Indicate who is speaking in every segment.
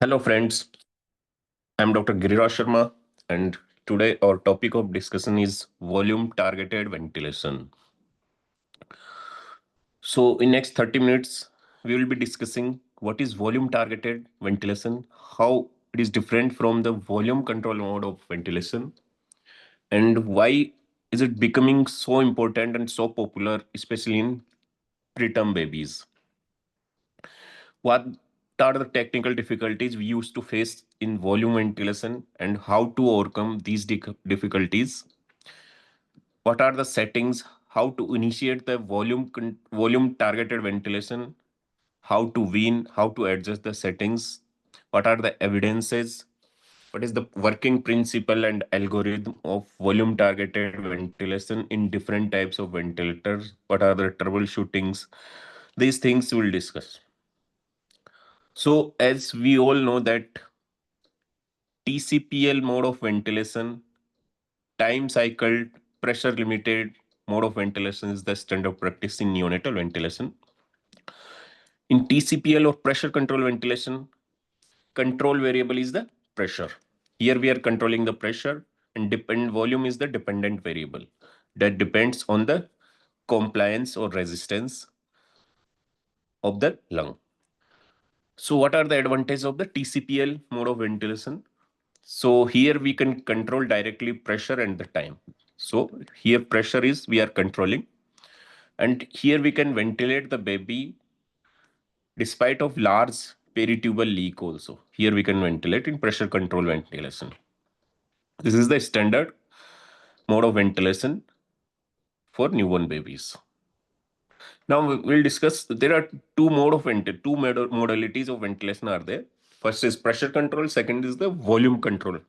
Speaker 1: Hello, friends. I'm Dr. Giriraj Sharma, and today our topic of discussion is volume targeted ventilation. So, in next 30 minutes, we will be discussing what is volume targeted ventilation, how it is different from the volume control mode of ventilation, and why is it becoming so important and so popular, especially in preterm babies. What are the technical difficulties we used to face in volume ventilation and how to overcome these difficulties? What are the settings? How to initiate the volume targeted ventilation? How to wean? How to adjust the settings? What are the evidences? What is the working principle and algorithm of volume targeted ventilation in different types of ventilators? What are the troubleshootings? These things we'll discuss. So, as we all know that TCPL mode of ventilation, time cycled, pressure limited mode of ventilation is the standard practice in neonatal ventilation. In TCPL or pressure control ventilation, control variable is the pressure. Here we are controlling the pressure and volume is the dependent variable that depends on the compliance or resistance of the lung. So what are the advantages of the TCPL mode of ventilation? So here we can control directly pressure and the time. So here pressure is we are controlling, and here we can ventilate the baby despite of large peritubal leak also. Here we can ventilate in pressure control ventilation. This is the standard mode of ventilation for newborn babies. Now we'll discuss, there are two modalities of ventilation are there. First is pressure control, second is the volume control.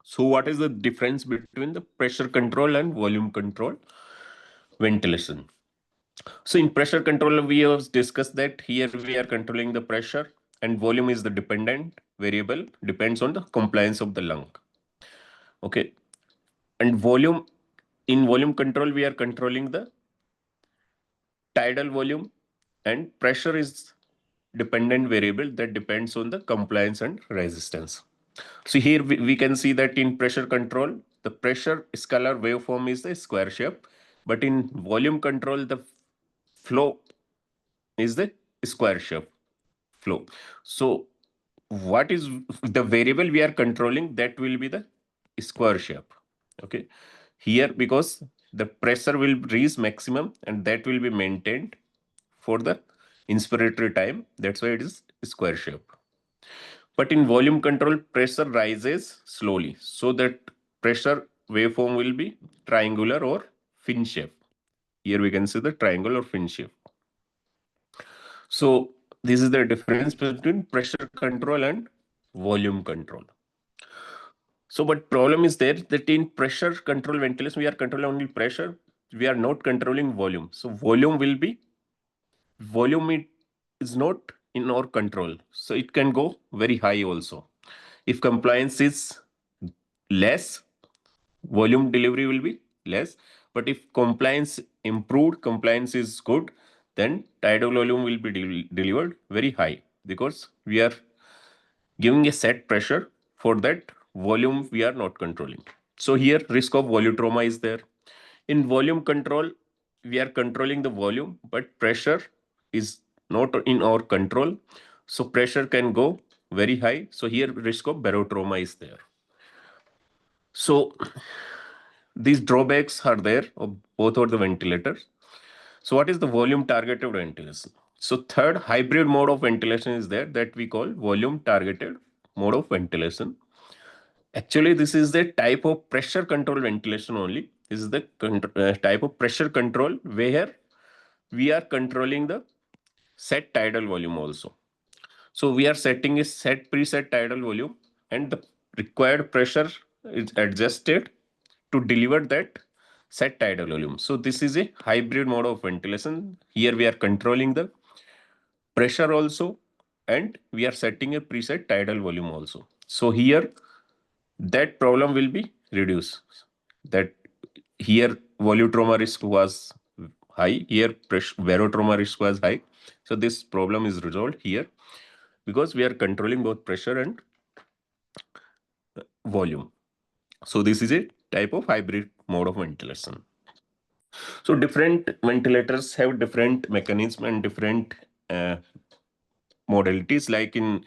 Speaker 1: So what is the difference between the pressure control and volume control ventilation? So in pressure control, we have discussed that here we are controlling the pressure and volume is the dependent variable, depends on the compliance of the lung. Okay. And in volume control, we are controlling the tidal volume, and pressure is dependent variable that depends on the compliance and resistance. So here we can see that in pressure control, the pressure scalar waveform is the square shape, but in volume control, the flow is the square shape flow. So what is the variable we are controlling? That will be the square shape. Okay. Here, because the pressure will reach maximum and that will be maintained for the inspiratory time. That's why it is square shape. But in volume control, pressure rises slowly. So that pressure waveform will be triangular or fin shape. Here we can see the triangle or fin shape. So this is the difference between pressure control and volume control. So, but problem is there that in pressure control ventilation, we are controlling only pressure. We are not controlling volume. So volume is not in our control. So it can go very high also. If compliance is less, volume delivery will be less. But if compliance improved, compliance is good, then tidal volume will be delivered very high because we are giving a set pressure. For that volume we are not controlling. So here risk of volutrauma is there. In volume control, we are controlling the volume, but pressure is not in our control. So pressure can go very high. So here risk of barotrauma is there. So these drawbacks are there of both of the ventilators. So what is the volume targeted ventilation? So third hybrid mode of ventilation is there that we call volume targeted mode of ventilation. Actually, this is the type of pressure control ventilation only. This is the type of pressure control where we are controlling the set tidal volume also. So we are setting a preset tidal volume and the required pressure is adjusted to deliver that set tidal volume. So this is a hybrid mode of ventilation. Here we are controlling the pressure also and we are setting a preset tidal volume also. So here that problem will be reduced. That here volutrauma risk was high, here barotrauma risk was high. So this problem is resolved here. because we are controlling both pressure and volume. So this is a type of hybrid mode of ventilation. So different ventilators have different mechanism and different modalities. Like in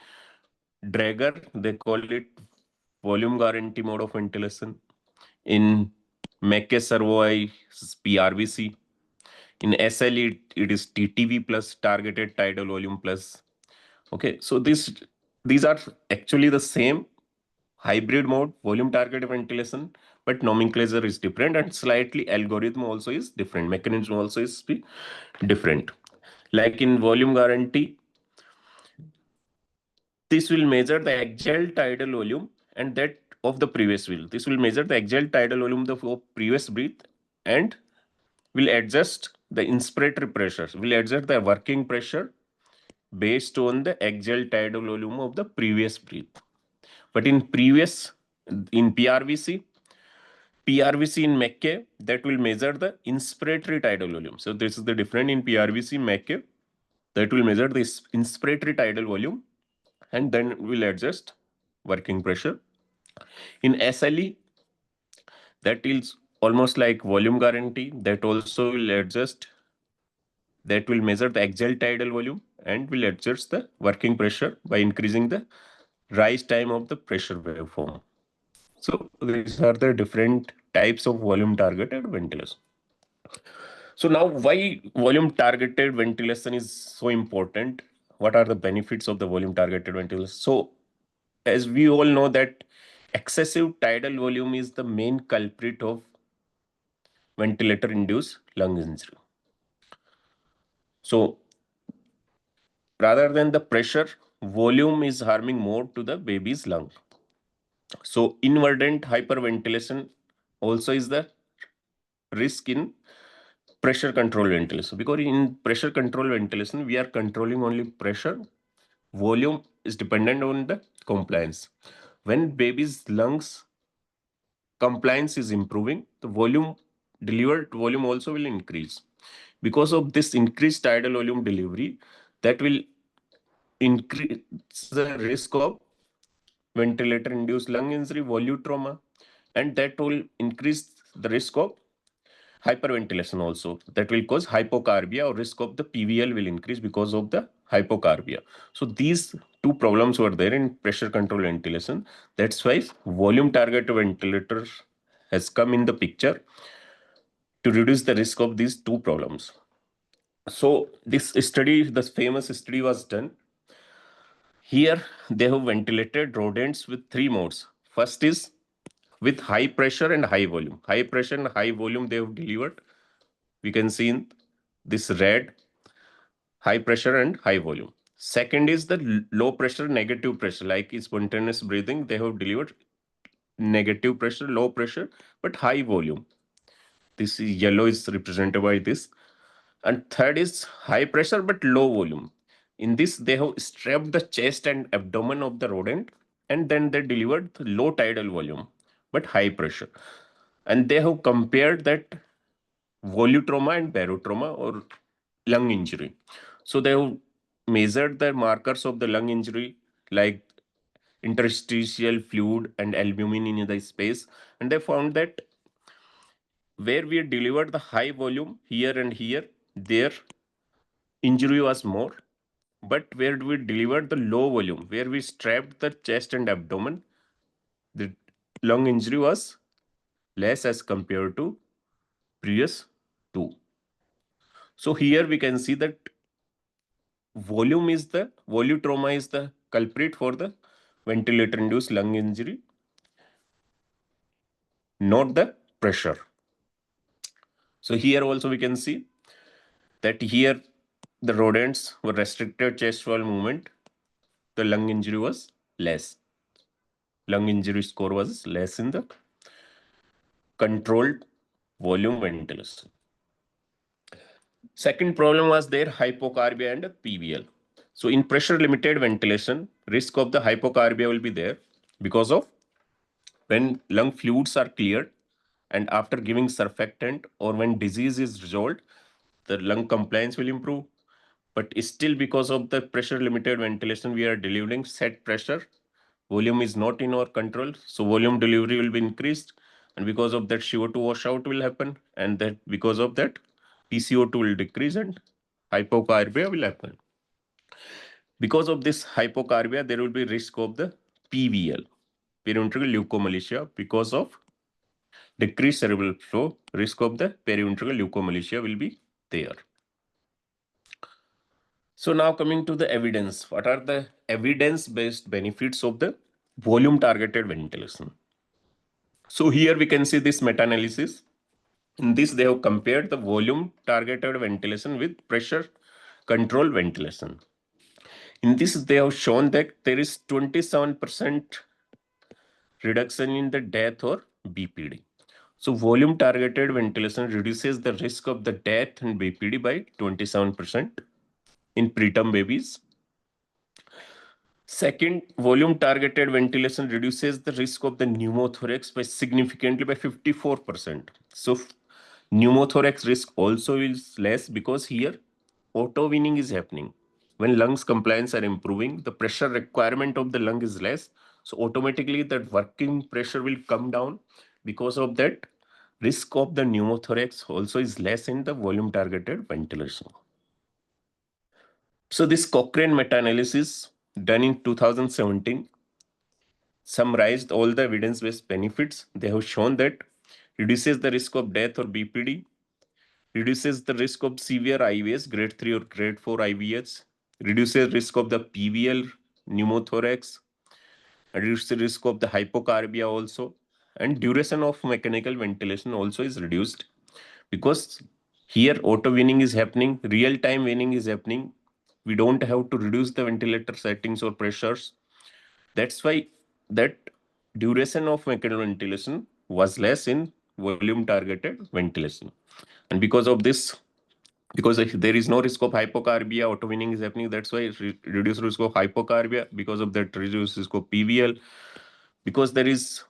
Speaker 1: Drager, they call it volume guarantee mode of ventilation. In Mecke Servoi, PRVC. In SLE, it is TTV plus, targeted tidal volume plus. Okay, so these are actually the same hybrid mode, volume targeted ventilation, but nomenclature is different and slightly algorithm also is different. Mechanism also is different. Like in volume guarantee, this will measure the axial tidal volume and that of the previous wheel. This will measure the axial tidal volume of the previous breath and will adjust the inspiratory pressure, will adjust the working pressure based on the axial tidal volume of the previous breath. But in PRVC in Mecke, that will measure the inspiratory tidal volume. So this is the difference in PRVC Mecke, that will measure this inspiratory tidal volume and then will adjust working pressure. In SLE, that is almost like volume guarantee, that also will adjust, that will measure the axial tidal volume and will adjust the working pressure by increasing the rise time of the pressure waveform. So these are the different types of volume targeted ventilation. So now why volume targeted ventilation is so important? What are the benefits of the volume targeted ventilation? So as we all know that excessive tidal volume is the main culprit of ventilator induced lung injury. So rather than the pressure, volume is harming more to the baby's lung. So invertent hyperventilation also is the risk in pressure control ventilation, because in pressure control ventilation we are controlling only pressure. Volume is dependent on the compliance. When baby's lungs compliance is improving, the delivered volume also will increase. Because of this increased tidal volume delivery, that will increase the risk of ventilator induced lung injury, volutrauma, and that will increase the risk of hyperventilation also. That will cause hypocarbia, or risk of the PVL will increase because of the hypocarbia. So these two problems were there in pressure control ventilation. That's why volume targeted ventilator has come in the picture to reduce the risk of these two problems. So this study, the famous study was done. Here they have ventilated rodents with three modes. First is with high pressure and high volume. High pressure and high volume they have delivered. We can see in this red, high pressure and high volume. Second is the low pressure, negative pressure, like spontaneous breathing. They have delivered negative pressure, low pressure, but high volume. This is yellow is represented by this. And third is high pressure but low volume. In this, they have strapped the chest and abdomen of the rodent, and then they delivered the low tidal volume but high pressure. And they have compared that volutrauma and barotrauma, or lung injury. So they have measured the markers of the lung injury, like interstitial fluid and albumin in the space, and they found that where we delivered the high volume here and here, their injury was more. But where we delivered the low volume, where we strapped the chest and abdomen, the lung injury was less as compared to previous two. So here we can see that volutrauma is the culprit for the ventilator induced lung injury, not the pressure. So here also we can see that here the rodents were restricted chest wall movement, the lung injury was less. Lung injury score was less in the controlled volume ventilation. Second problem was there, hypocarbia and PVL. So in pressure limited ventilation, risk of the hypocarbia will be there because of when lung fluids are cleared and after giving surfactant, or when disease is resolved, the lung compliance will improve. but still because of the pressure limited ventilation, we are delivering set pressure. Volume is not in our control, so volume delivery will be increased, and because of that CO2 washout will happen, and that because of that PCO2 will decrease and hypocarbia will happen. Because of this hypocarbia, there will be risk of the PVL, periventricular leukomalacia. Because of decreased cerebral flow, risk of the periventricular leukomalacia will be there. So now coming to the evidence, what are the evidence-based benefits of the volume-targeted ventilation? So here we can see this meta-analysis. In this, they have compared the volume-targeted ventilation with pressure-controlled ventilation. In this, they have shown that there is 27% reduction in the death or BPD. So volume-targeted ventilation reduces the risk of the death and BPD by 27% in preterm babies. Second, volume-targeted ventilation reduces the risk of the pneumothorax by significantly by 54%. So pneumothorax risk also is less because here auto-weaning is happening. When lungs compliance are improving, the pressure requirement of the lung is less. So automatically that working pressure will come down. Because of that, risk of the pneumothorax also is less in the volume-targeted ventilation. So this Cochrane meta-analysis done in 2017 summarized all the evidence-based benefits. They have shown that reduces the risk of death or BPD, reduces the risk of severe IVS, grade 3 or grade 4 IVS, reduces risk of the PVL, pneumothorax, reduces the risk of the hypocarbia also, and duration of mechanical ventilation also is reduced because here auto weaning is happening, real-time weaning is happening. We don't have to reduce the ventilator settings or pressures. That's why that duration of mechanical ventilation was less in volume-targeted ventilation. And because of this, because there is no risk of hypocarbia, auto-weaning is happening, that's why reduced risk of hypocarbia. Because of that, reduced risk of PVL. Because there is...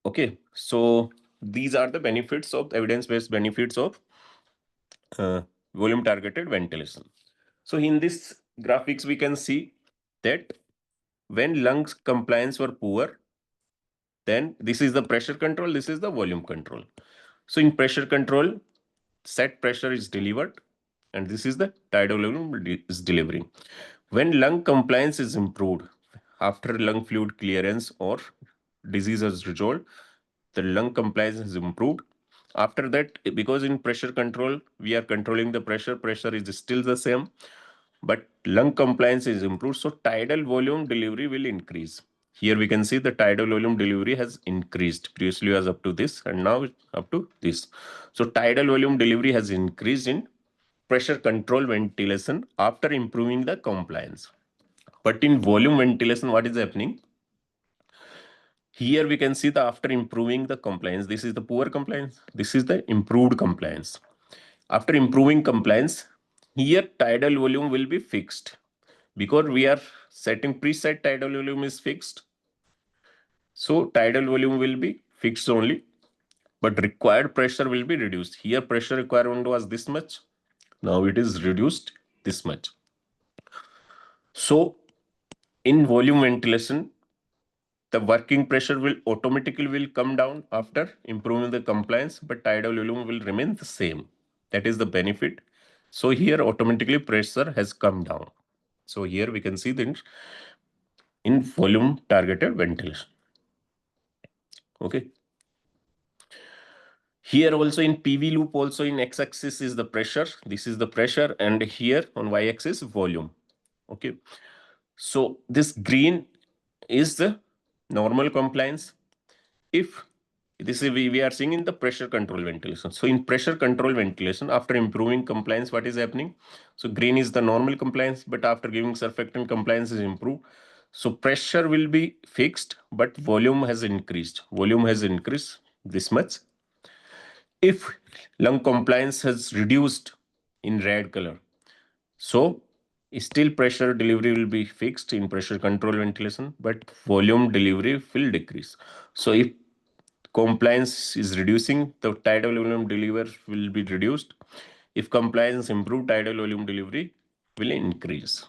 Speaker 1: Okay, so these are the benefits of evidence-based benefits of volume-targeted ventilation. So in this graphics, we can see that when lungs compliance were poor, then this is the pressure control, this is the volume control. So in pressure control, set pressure is delivered, and this is the tidal volume is delivering. When lung compliance is improved, after lung fluid clearance or disease is resolved, the lung compliance is improved. After that, because in pressure control, we are controlling the pressure is still the same, but lung compliance is improved. So tidal volume delivery will increase. Here we can see the tidal volume delivery has increased. Previously was up to this and now it's up to this. So tidal volume delivery has increased in pressure control ventilation after improving the compliance. But in volume ventilation, what is happening? Here we can see that after improving the compliance, this is the poor compliance, this is the improved compliance. After improving compliance, here tidal volume will be fixed because we are setting preset tidal volume is fixed. So tidal volume will be fixed only, but required pressure will be reduced. Here pressure requirement was this much. Now it is reduced this much. So in volume ventilation, the working pressure will automatically come down after improving the compliance, but tidal volume will remain the same. That is the benefit. So here automatically pressure has come down. So here we can see the in volume targeted ventilation. Okay. Here also in PV loop, also in x-axis is the pressure. This is the pressure, and here on y-axis volume. Okay. So this green is the normal compliance. If this is we are seeing in the pressure control ventilation. So in pressure control ventilation, after improving compliance, what is happening? So green is the normal compliance, but after giving surfactant, compliance is improved. So pressure will be fixed, but volume has increased. Volume has increased this much. If lung compliance has reduced in red color, so still pressure delivery will be fixed in pressure control ventilation, but volume delivery will decrease. So if compliance is reducing, the tidal volume delivery will be reduced. If compliance improve, tidal volume delivery will increase.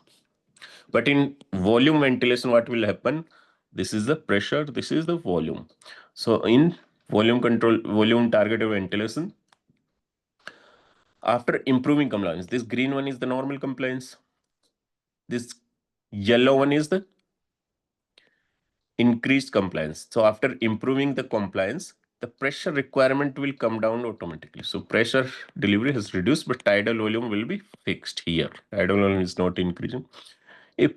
Speaker 1: But in volume ventilation, what will happen? This is the pressure, this is the volume. So in volume control, volume targeted ventilation, after improving compliance, this green one is the normal compliance. This yellow one is the increased compliance. So after improving the compliance, the pressure requirement will come down automatically. So pressure delivery has reduced, but tidal volume will be fixed here. Tidal volume is not increasing. If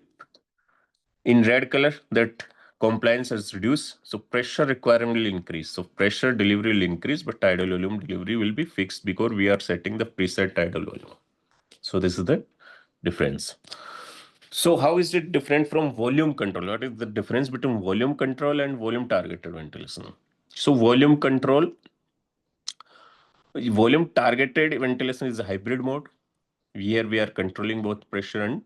Speaker 1: in red color, that compliance has reduced, so pressure requirement will increase. So pressure delivery will increase, but tidal volume delivery will be fixed because we are setting the preset tidal volume. So this is the difference. So how is it different from volume control? What is the difference between volume control and volume targeted ventilation? So volume targeted ventilation is a hybrid mode. Here we are controlling both pressure and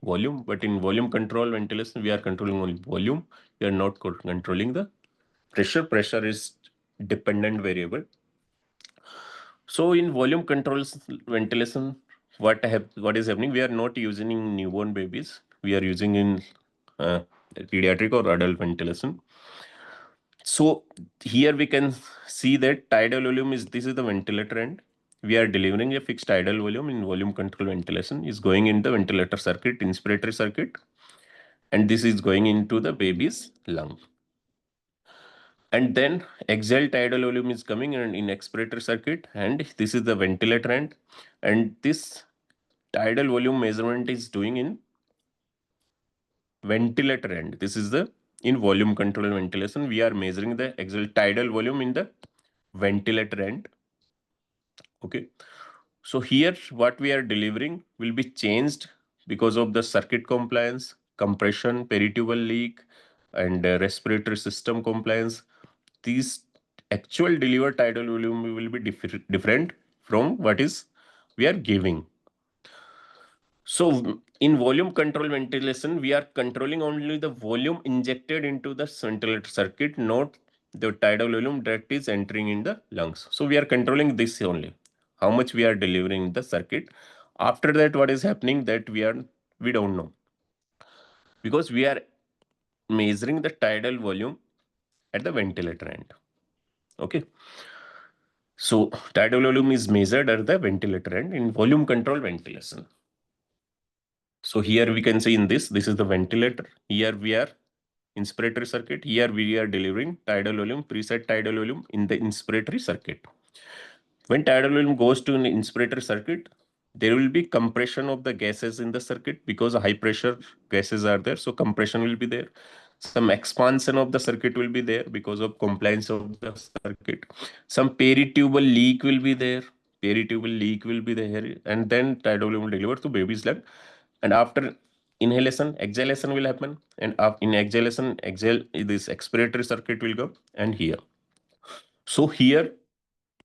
Speaker 1: volume, but in volume control ventilation, we are controlling only volume. We are not controlling the pressure. Pressure is dependent variable. So in volume controls ventilation, what is happening? We are not using in newborn babies. We are using in pediatric or adult ventilation. So here we can see that tidal volume is, this is the ventilator end. We are delivering a fixed tidal volume in volume control ventilation is going in the ventilator circuit, inspiratory circuit, and this is going into the baby's lung. And then axial tidal volume is coming in expiratory circuit, and this is the ventilator end, and this tidal volume measurement is doing in ventilator end. This is the in volume control ventilation. We are measuring the axial tidal volume in the ventilator end. Okay. So here what we are delivering will be changed because of the circuit compliance, compression, peritubal leak, and respiratory system compliance. These actual delivered tidal volume will be different from what is we are giving. So in volume control ventilation, we are controlling only the volume injected into the ventilator circuit, not the tidal volume that is entering in the lungs. So we are controlling this only, how much we are delivering in the circuit. After that, what is happening that we don't know, because we are measuring the tidal volume at the ventilator end. Okay. So tidal volume is measured at the ventilator end in volume control ventilation. So here we can see in this is the ventilator. Here we are inspiratory circuit. Here we are delivering tidal volume, preset tidal volume in the inspiratory circuit. When tidal volume goes to an inspiratory circuit, there will be compression of the gases in the circuit because high pressure gases are there. So compression will be there. Some expansion of the circuit will be there because of compliance of the circuit. Some peritubal leak will be there. Peritubal leak will be there. And then tidal volume will deliver to baby's lung. And after inhalation, exhalation will happen. And in exhalation, this expiratory circuit will go. And here. So here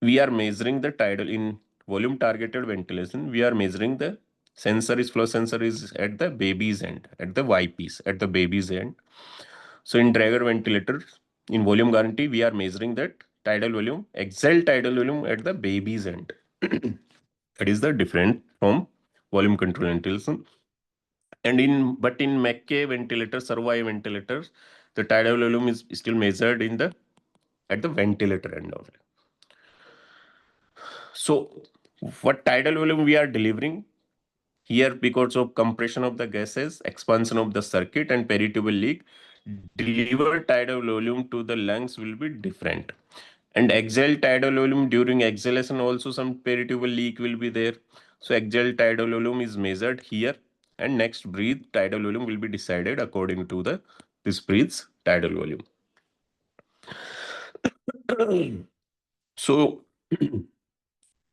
Speaker 1: we are measuring the tidal in volume targeted ventilation. We are measuring the flow sensor is at the baby's end, at the Y piece, at the baby's end. So in Drager ventilator, in volume guarantee, we are measuring that tidal volume, exhale tidal volume at the baby's end. That is the different from volume control ventilation. And in McKay ventilator, servo ventilators, the tidal volume is still measured at the ventilator end only. So what tidal volume we are delivering here, because of compression of the gases, expansion of the circuit, and peritubal leak, delivered tidal volume to the lungs will be different. And exhale tidal volume, during exhalation also some peritubal leak will be there. So exhale tidal volume is measured here, and next breathe tidal volume will be decided according to this breath's tidal volume. So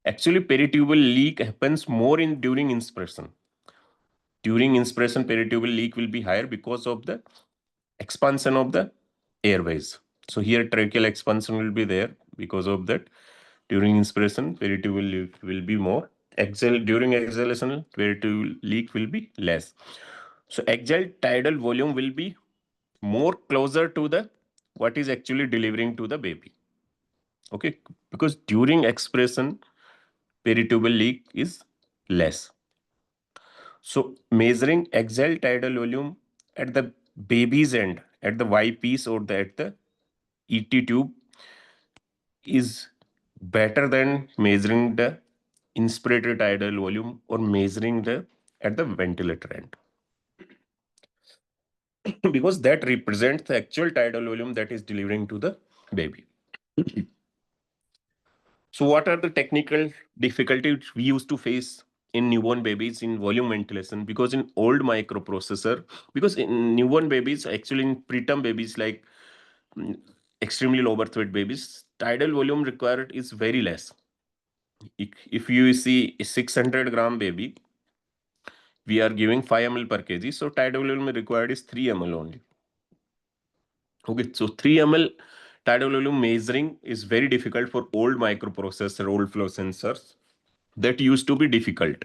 Speaker 1: actually peritubal leak happens more during inspiration. During inspiration, peritubal leak will be higher because of the expansion of the airways. So here tracheal expansion will be there because of that. During inspiration, peritubal leak will be more. During exhalation, peritubal leak will be less. So exhale tidal volume will be more closer to what is actually delivering to the baby. Okay, because during expression, peritubal leak is less. So measuring axial tidal volume at the baby's end, at the Y piece or at the ET tube is better than measuring the inspirated tidal volume or measuring the at the ventilator end. Because that represents the actual tidal volume that is delivering to the baby. So what are the technical difficulties we used to face in newborn babies in volume ventilation? Because in old microprocessor, because in newborn babies, actually in preterm babies like mm, extremely low birth weight babies, tidal volume required is very less. If you see a 600-gram baby, we are giving 5 ml per kg. So tidal volume required is 3 ml only. Okay, so 3 ml tidal volume measuring is very difficult for old microprocessor, old flow sensors. That used to be difficult.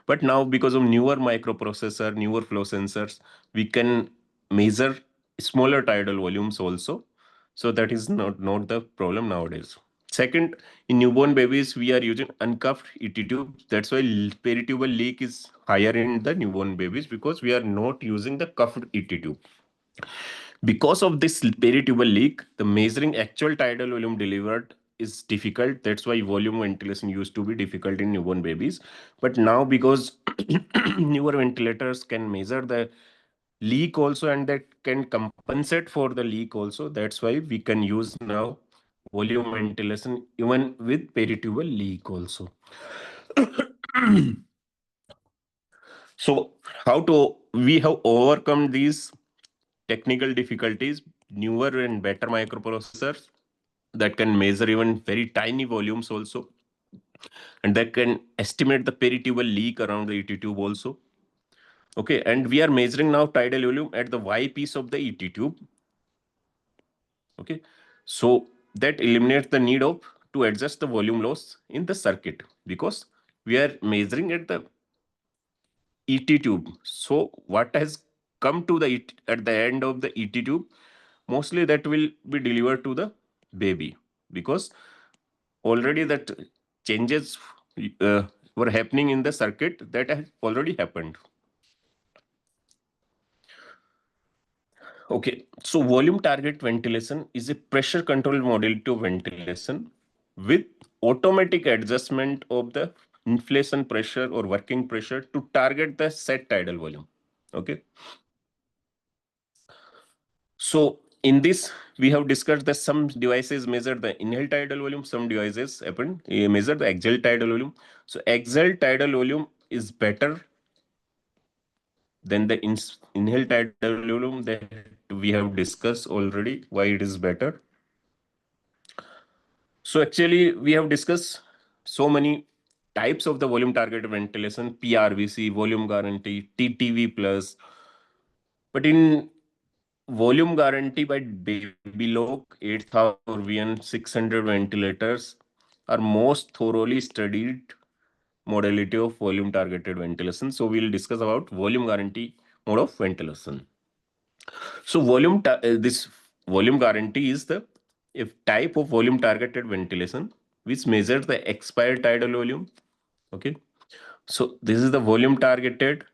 Speaker 1: But now because of newer microprocessor, newer flow sensors, we can measure smaller tidal volumes also. So that is not the problem nowadays. Second, in newborn babies, we are using uncuffed ET tube. That's why peritubal leak is higher in the newborn babies because we are not using the cuffed ET tube. Because of this peritubal leak, the measuring actual tidal volume delivered is difficult. That's why volume ventilation used to be difficult in newborn babies. But now because newer ventilators can measure the leak also and that can compensate for the leak also, that's why we can use now volume ventilation even with peritubal leak also. So how to we have overcome these technical difficulties, newer and better microprocessors that can measure even very tiny volumes also, and that can estimate the peritubal leak around the ET tube also. Okay, and we are measuring now tidal volume at the Y piece of the ET tube. Okay, so that eliminates the need of to adjust the volume loss in the circuit because we are measuring at the ET tube. So what has come to the at the end of the ET tube, mostly that will be delivered to the baby because already that changes were happening in the circuit that has already happened. Okay, so volume target ventilation is a pressure control modality of ventilation with automatic adjustment of the inflation pressure or working pressure to target the set tidal volume. Okay, so in this we have discussed that some devices measure the inhaled tidal volume, some devices measure the axial tidal volume. So axial tidal volume is better than the inhaled tidal volume that we have discussed already why it is better. So actually we have discussed so many types of the volume targeted ventilation, PRVC, volume guarantee, TTV plus. But in volume guarantee by below 8,000 or VN 600 ventilators are most thoroughly studied modality of volume targeted ventilation. So we'll discuss about volume guarantee mode of ventilation. So this volume guarantee is the if type of volume targeted ventilation which measures the expired tidal volume. Okay. So this is the volume targeted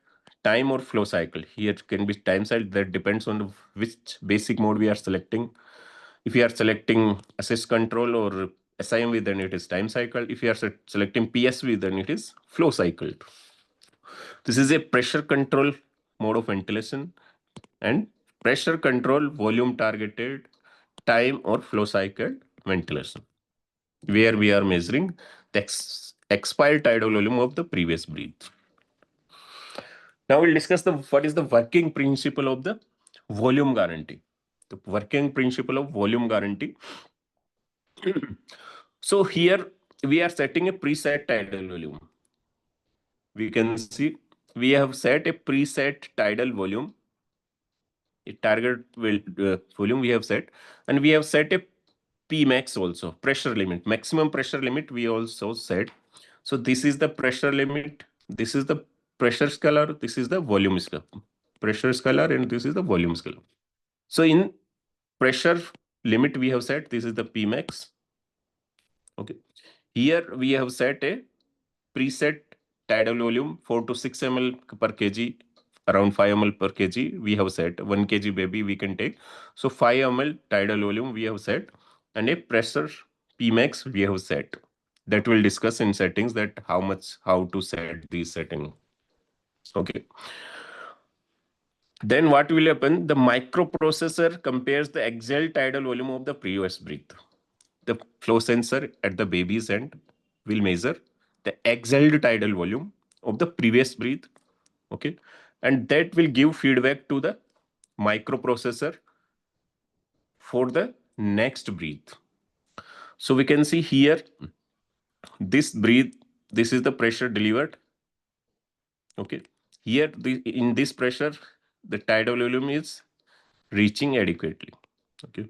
Speaker 1: time or flow cycle. Here can be time cycle that depends on which basic mode we are selecting. If you are selecting assist control or SIMV, then it is time cycle. If you are selecting PSV, then it is flow cycle. This is a pressure control mode of ventilation and pressure control volume targeted time or flow cycle ventilation, where we are measuring the expired tidal volume of the previous breath. Now we'll discuss what is the working principle of the volume guarantee. The working principle of volume guarantee. So here we are setting a preset tidal volume. We can see we have set a preset tidal volume, a target volume we have set, and we have set a Pmax also, pressure limit, maximum pressure limit we also set. So this is the pressure limit, this is the pressure scalar, this is the volume scalar, pressure scalar, and this is the volume scalar. So in pressure limit we have set, this is the Pmax, Okay. Here we have set a preset tidal volume 4 to 6 ml per kg, around 5 ml per kg. We have set 1 kg baby we can take. So 5 ml tidal volume we have set, and a pressure Pmax we have set. That we'll discuss in settings, that how to set these settings. Okay. Then what will happen? The microprocessor compares the exhaled tidal volume of the previous breath. The flow sensor at the baby's end will measure the exhaled tidal volume of the previous breath. Okay. And that will give feedback to the microprocessor for the next breath. So we can see here, this breath, this is the pressure delivered. Okay. Here, in this pressure, the tidal volume is reaching adequately. Okay.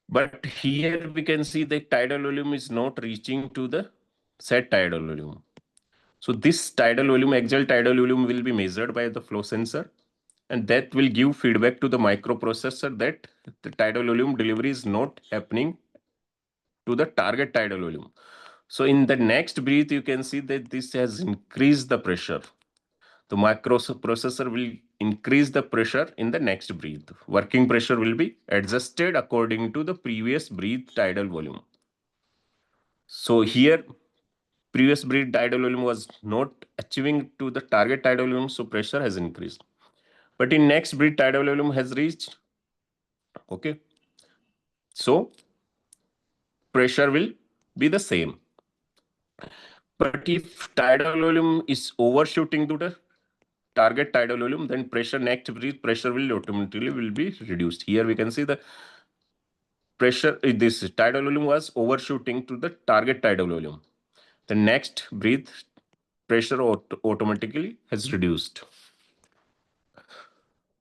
Speaker 1: But here we can see the tidal volume is not reaching to the set tidal volume. So this tidal volume, exhaled tidal volume, will be measured by the flow sensor, and that will give feedback to the microprocessor that the tidal volume delivery is not happening to the target tidal volume. So in the next breath, you can see that this has increased the pressure. The microprocessor will increase the pressure in the next breath. Working pressure will be adjusted according to the previous breath tidal volume. So here, previous breath tidal volume was not achieving to the target tidal volume, so pressure has increased. But in next breath tidal volume has reached. Okay. So pressure will be the same. But if tidal volume is overshooting to the target tidal volume, then next breath pressure will automatically be reduced. Here we can see the pressure, this tidal volume was overshooting to the target tidal volume. The next breath pressure automatically has reduced.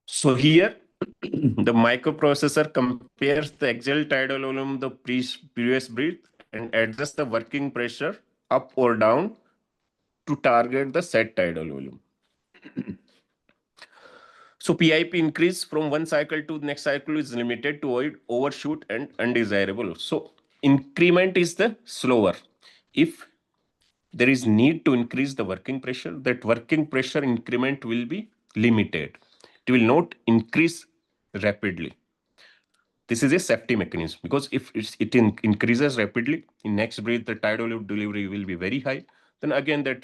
Speaker 1: So here the microprocessor compares the exhaled tidal volume the previous breath and adjusts the working pressure up or down to target the set tidal volume. So PIP increase from one cycle to the next cycle is limited to avoid overshoot and undesirable. So increment is the slower. If there is need to increase the working pressure, that working pressure increment will be limited. It will not increase rapidly. This is a safety mechanism, because if it increases rapidly, in next breath the tidal delivery will be very high, then again that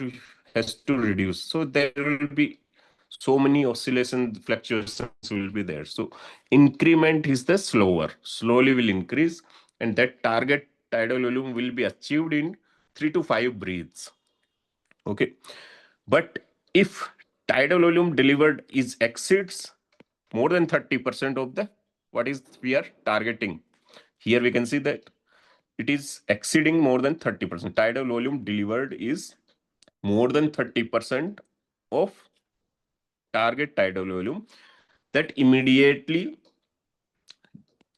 Speaker 1: has to reduce. So there will be so many oscillation fluctuations will be there. So increment is the slowly will increase, and that target tidal volume will be achieved in 3 to 5 breaths. Okay. But if tidal volume delivered is exceeds more than 30% of the what is we are targeting, here we can see that it is exceeding more than 30%. Tidal volume delivered is more than 30% of target tidal volume, that immediately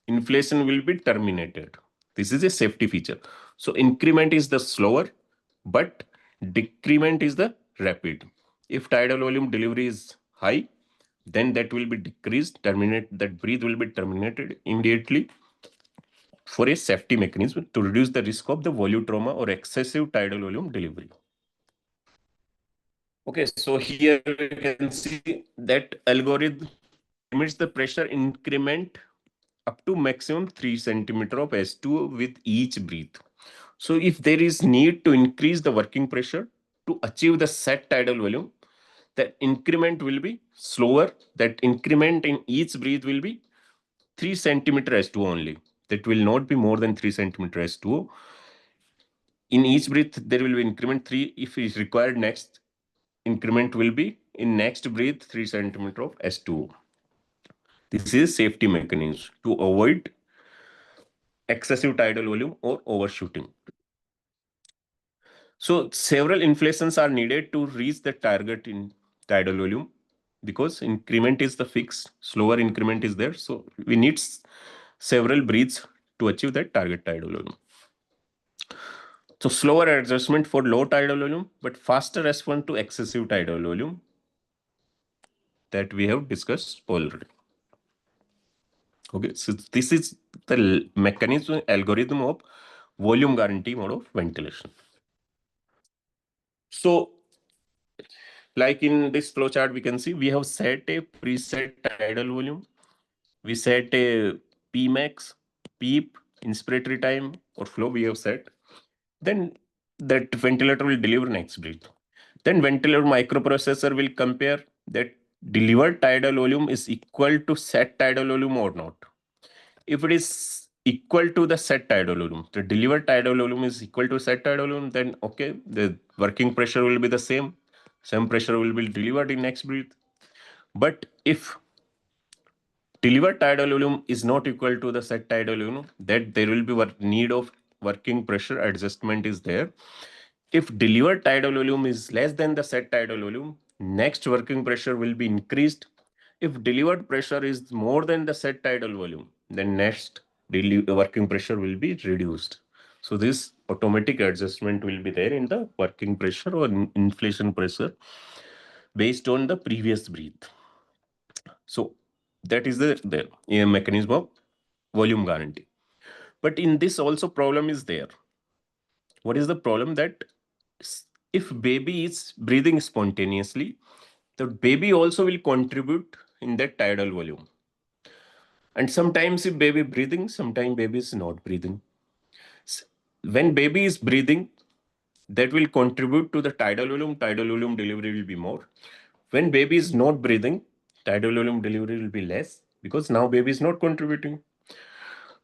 Speaker 1: inflation will be terminated. This is a safety feature. So increment is the slower, but decrement is the rapid. If tidal volume delivery is high, then that will be decreased, that breath will be terminated immediately for a safety mechanism to reduce the risk of the volutrauma or excessive tidal volume delivery. Okay, so here we can see that algorithm limits the pressure increment up to maximum 3 centimeter of S2 with each breath. So if there is need to increase the working pressure to achieve the set tidal volume, the increment will be slower. That increment in each breath will be 3 centimeter S2 only. That will not be more than 3 centimeter S2. In each breath, there will be increment 3. If is required, next increment will be in next breath 3 centimeter of S2. This is safety mechanism to avoid excessive tidal volume or overshooting. So several inflations are needed to reach the target in tidal volume, because increment is the fixed, slower increment is there. So we need several breaths to achieve that target tidal volume. So slower adjustment for low tidal volume, but faster response to excessive tidal volume, that we have discussed already. Okay, so this is the mechanism algorithm of volume guarantee mode of ventilation. So, like in this flowchart, we can see we have set a preset tidal volume. We set a Pmax, PEEP, inspiratory time or flow we have set. Then that ventilator will deliver next breath. Then ventilator microprocessor will compare that delivered tidal volume is equal to set tidal volume or not. If it is equal to the set tidal volume, the delivered tidal volume is equal to set tidal volume, then okay, the working pressure will be the same. Same pressure will be delivered in next breath. But if delivered tidal volume is not equal to the set tidal volume, that there will be need of working pressure adjustment is there. If delivered tidal volume is less than the set tidal volume, next working pressure will be increased. If delivered pressure is more than the set tidal volume, then next working pressure will be reduced. So this automatic adjustment will be there in the working pressure or inflation pressure based on the previous breath. So that is the mechanism of volume guarantee. But in this also problem is there. What is the problem? That if baby is breathing spontaneously, the baby also will contribute in that tidal volume. And sometimes if baby breathing, sometimes baby is not breathing. When baby is breathing, that will contribute to the tidal volume delivery will be more. When baby is not breathing, tidal volume delivery will be less because now baby is not contributing.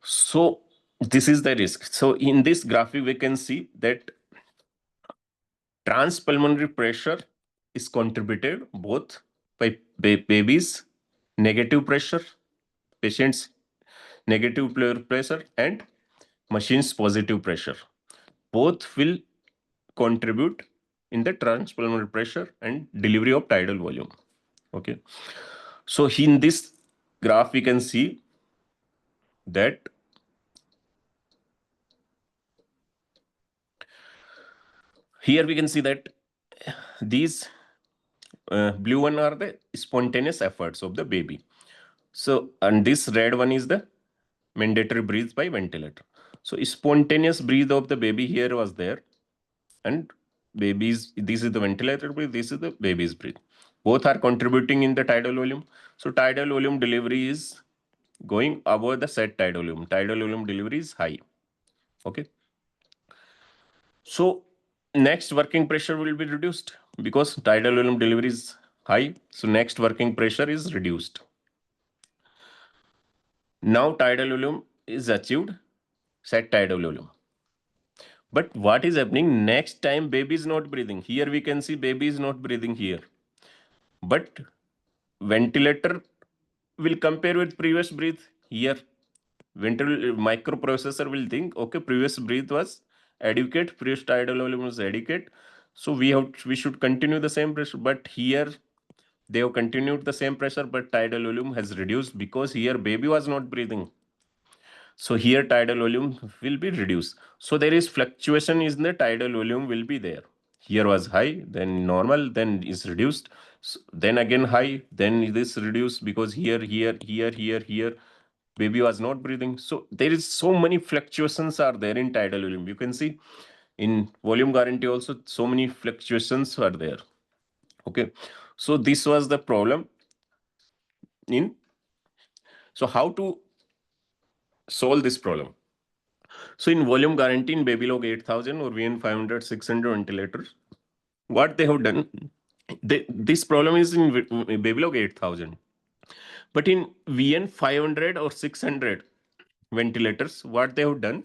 Speaker 1: So this is the risk. So in this graphic, we can see that transpulmonary pressure is contributed both by babies' negative pressure, patients' negative pressure, and machines' positive pressure. Both will contribute in the transpulmonary pressure and delivery of tidal volume. Okay. So in this graph, we can see that here we can see that these blue one are the spontaneous efforts of the baby. So, and this red one is the mandatory breathe by ventilator. So spontaneous breathe of the baby here was there, and babies, this is the ventilator breathe, this is the baby's breathe. Both are contributing in the tidal volume. So tidal volume delivery is going above the set tidal volume. Tidal volume delivery is high. Okay. So next working pressure will be reduced because tidal volume delivery is high. So next working pressure is reduced. Now tidal volume is achieved, set tidal volume. But what is happening next time? Baby is not breathing. Here we can see baby is not breathing here. But ventilator will compare with previous breath here. Ventilator microprocessor will think, okay, previous breath was adequate, previous tidal volume was adequate. So we should continue the same pressure. But here they have continued the same pressure, but tidal volume has reduced because here baby was not breathing. So here tidal volume will be reduced. So there is fluctuation in the tidal volume will be there. Here was high, then normal, then is reduced. So then again high, then this reduced because here, baby was not breathing. So there is so many fluctuations are there in tidal volume. You can see in volume guarantee also so many fluctuations are there. Okay. So this was the problem in. So how to solve this problem? So in volume guarantee in Babylog 8000 or VN 500, 600 ventilators, what they have done, this problem is in Babylog 8000. But in VN 500 or 600 ventilators, what they have done,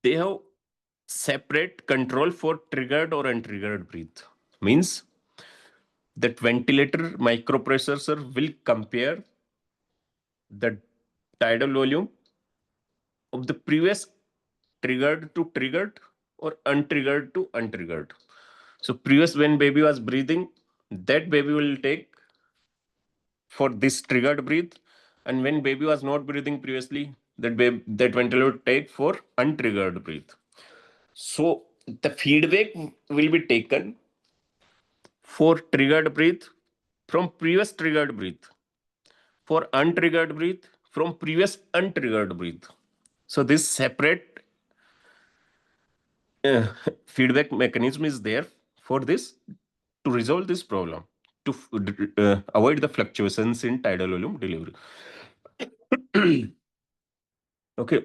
Speaker 1: they have separate control for triggered or untriggered breath. Means that ventilator microprocessor will compare the tidal volume of the previous triggered to triggered or untriggered to untriggered. So previous when baby was breathing, that baby will take for this triggered breath, and when baby was not breathing previously, that ventilator will take for untriggered breath. So the feedback will be taken for triggered breath from previous triggered breath. For untriggered breath, from previous untriggered breath. So this separate feedback mechanism is there for this to resolve this problem, to avoid the fluctuations in tidal volume delivery. Okay,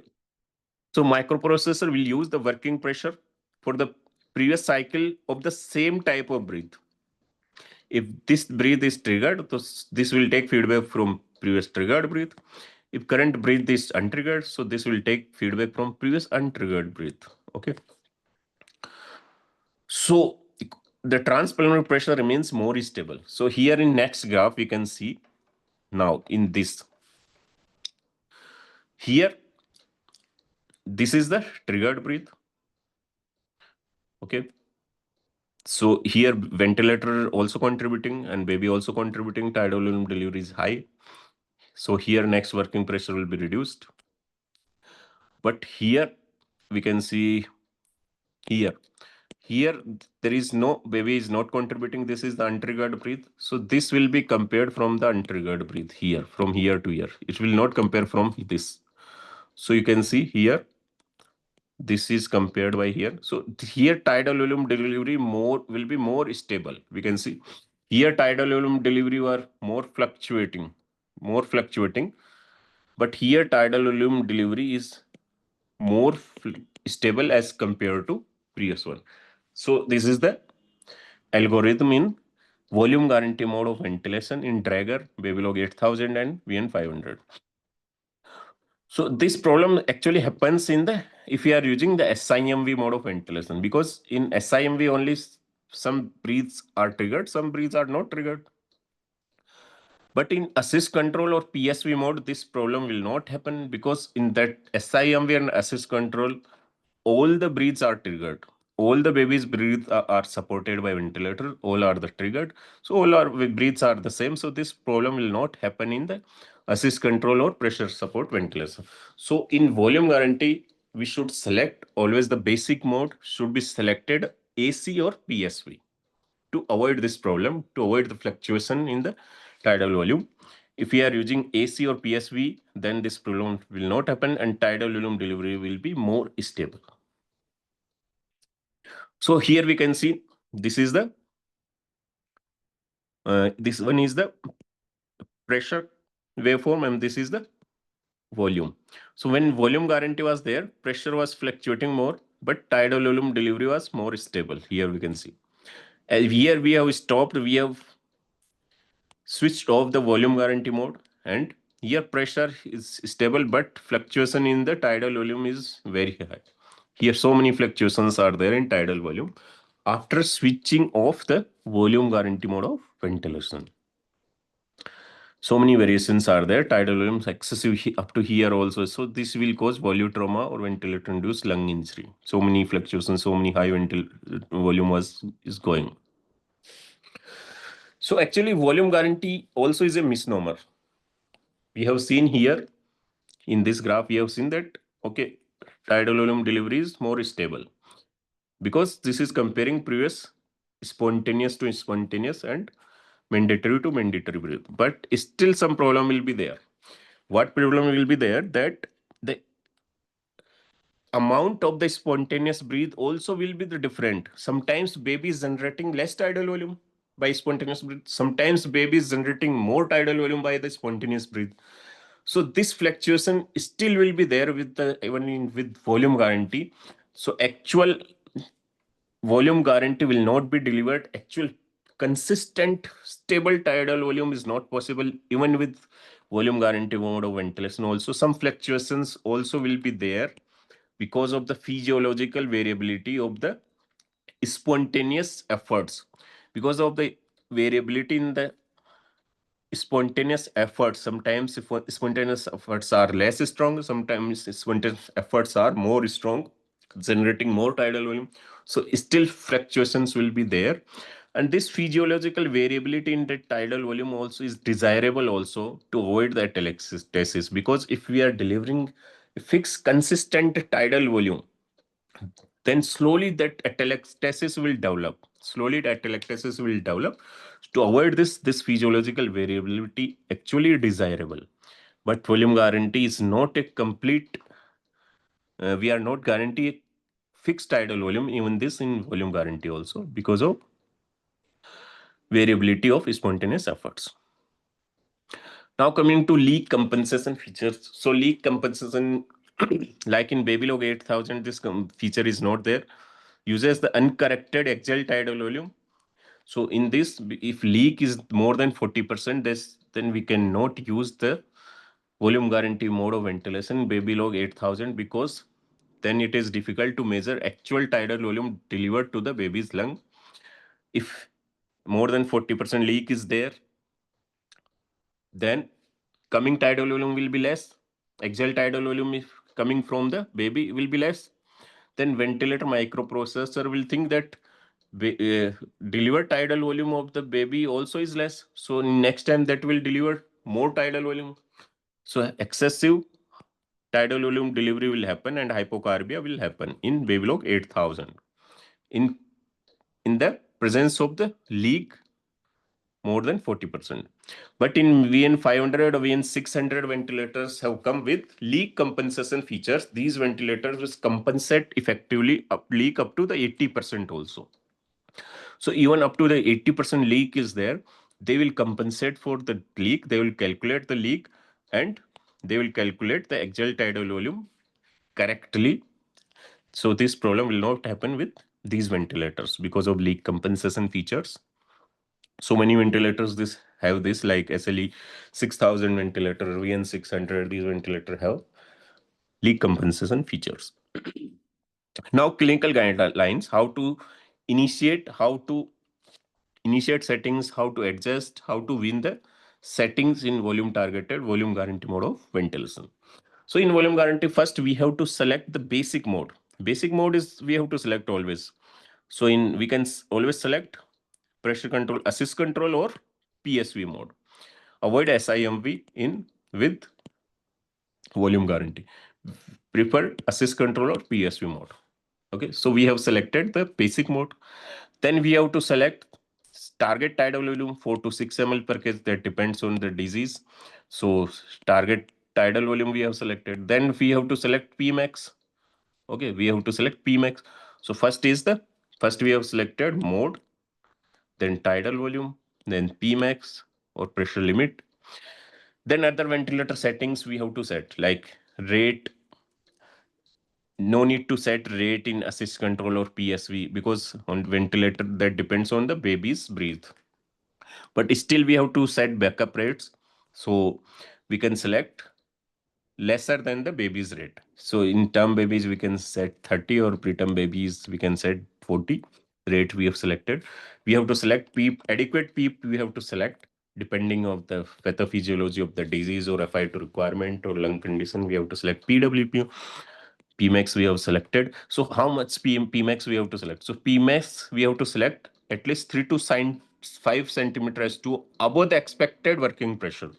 Speaker 1: so microprocessor will use the working pressure for the previous cycle of the same type of breath. If this breath is triggered, so this will take feedback from previous triggered breath. If current breath is untriggered, so this will take feedback from previous untriggered breath. Okay. So the transpulmonary pressure remains more stable. So here in next graph, we can see now in this. Here, this is the triggered breath. Okay. So here ventilator also contributing and baby also contributing, tidal volume delivery is high. So here next working pressure will be reduced. But here we can see here there is no baby is not contributing. This is the untriggered breath. So this will be compared from the untriggered breath here, from here to here. It will not compare from this. So you can see here, this is compared by here. So here tidal volume delivery will be more stable. We can see here tidal volume delivery were more fluctuating. But here tidal volume delivery is more stable as compared to previous one. So this is the algorithm in volume guarantee mode of ventilation in Draeger, Babylog 8000 and VN 500. So this problem actually happens in the, if you are using the SIMV mode of ventilation, because in SIMV only some breaths are triggered, some breaths are not triggered. But in assist control or PSV mode, this problem will not happen, because in that SIMV and assist control, all the breaths are triggered. All the babies' breaths are supported by ventilator. All are the triggered. So all our breaths are the same. So this problem will not happen in the assist control or pressure support ventilation. So in volume guarantee, we should select always the basic mode should be selected AC or PSV to avoid this problem, to avoid the fluctuation in the tidal volume. If we are using AC or PSV, then this problem will not happen and tidal volume delivery will be more stable. So here we can see this is the this one is the pressure waveform and this is the volume. So when volume guarantee was there, pressure was fluctuating more, but tidal volume delivery was more stable. Here we can see. Here we have stopped, we have switched off the volume guarantee mode, and here pressure is stable, but fluctuation in the tidal volume is very high. Here so many fluctuations are there in tidal volume after switching off the volume guarantee mode of ventilation. So many variations are there, tidal volumes excessive up to here also. So this will cause volutrauma or ventilator induced lung injury. So many fluctuations, so many high volume is going. So actually volume guarantee also is a misnomer. We have seen here in this graph, we have seen that, okay, tidal volume delivery is more stable because this is comparing previous spontaneous to spontaneous and mandatory to mandatory breath. But still some problem will be there. What problem will be there? That the amount of the spontaneous breath also will be the different. Sometimes baby is generating less tidal volume by spontaneous breath. Sometimes baby is generating more tidal volume by the spontaneous breath. So this fluctuation still will be there with the with volume guarantee. So actual volume guarantee will not be delivered. Actual consistent stable tidal volume is not possible even with volume guarantee mode of ventilation. Also some fluctuations also will be there because of the physiological variability of the spontaneous efforts. Because of the variability in the spontaneous efforts, sometimes spontaneous efforts are less strong, sometimes spontaneous efforts are more strong, generating more tidal volume. So still fluctuations will be there, and this physiological variability in the tidal volume also is desirable also to avoid the atelectasis, because if we are delivering a fixed consistent tidal volume, then slowly that atelectasis will develop. Slowly the atelectasis will develop. To avoid this physiological variability actually desirable. But volume guarantee is not a complete, we are not guarantee a fixed tidal volume, even this in volume guarantee also, because of variability of spontaneous efforts. Now coming to leak compensation features. So leak compensation, like in Babylog 8000, this feature is not there. Uses the uncorrected axial tidal volume. So in this, if leak is more than 40%, then we cannot use the volume guarantee mode of ventilation Babylog 8000, because then it is difficult to measure actual tidal volume delivered to the baby's lung. If more than 40% leak is there, then coming tidal volume will be less. Axial tidal volume is coming from the baby will be less. Then ventilator microprocessor will think that delivered tidal volume of the baby also is less. So next time that will deliver more tidal volume. So excessive tidal volume delivery will happen and hypocarbia will happen in Babylog 8000 in the presence of the leak more than 40%. But in VN 500 or VN 600 ventilators have come with leak compensation features. These ventilators will compensate effectively leak up to the 80% also. So even up to the 80% leak is there, they will compensate for the leak, they will calculate the leak, and they will calculate the axial tidal volume correctly. So this problem will not happen with these ventilators because of leak compensation features. So many ventilators have this, like SLE 6000 ventilator, VN 600, these ventilators have leak compensation features. Now clinical guidelines, how to initiate settings, how to adjust, how to win the settings in volume targeted, volume guarantee mode of ventilation. So in volume guarantee, first we have to select the basic mode. Basic mode is we have to select always. So we can always select pressure control, assist control, or PSV mode. Avoid SIMV with volume guarantee. Prefer assist control or PSV mode. Okay, so we have selected the basic mode. Then we have to select target tidal volume 4 to 6 ml per case. That depends on the disease. So target tidal volume we have selected. Then we have to select Pmax. Okay, we have to select Pmax. So first we have selected mode, then tidal volume, then Pmax or pressure limit. Then other ventilator settings we have to set, like rate. No need to set rate in assist control or PSV, because on ventilator that depends on the baby's breath. But still we have to set backup rates. So we can select lesser than the baby's rate. So in term babies we can set 30, or preterm babies we can set 40 rate we have selected. We have to select PEEP, adequate PEEP we have to select depending on the pathophysiology of the disease or FI2 requirement or lung condition. We have to select PWP. Pmax we have selected. So how much Pmax we have to select? So Pmax we have to select at least 3 to 5 centimeters to above the expected working pressure.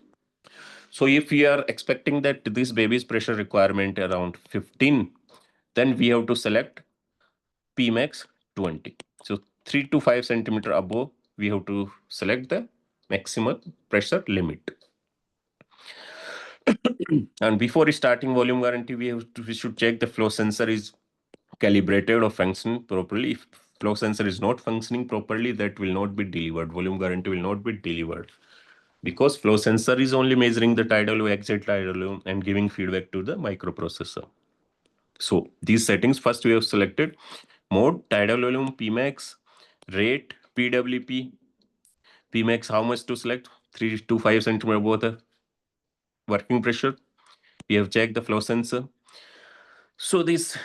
Speaker 1: So if we are expecting that this baby's pressure requirement around 15, then we have to select Pmax 20. So 3 to 5 centimeter above, we have to select the maximum pressure limit. And before starting volume guarantee, we should check the flow sensor is calibrated or function properly. If flow sensor is not functioning properly, that will not be delivered. Volume guarantee will not be delivered, because flow sensor is only measuring the tidal volume, exit tidal volume, and giving feedback to the microprocessor. So these settings, first we have selected mode, tidal volume, Pmax, rate, PWP. Pmax, how much to select? 3 to 5 centimeter above the working pressure. We have checked the flow sensor. So this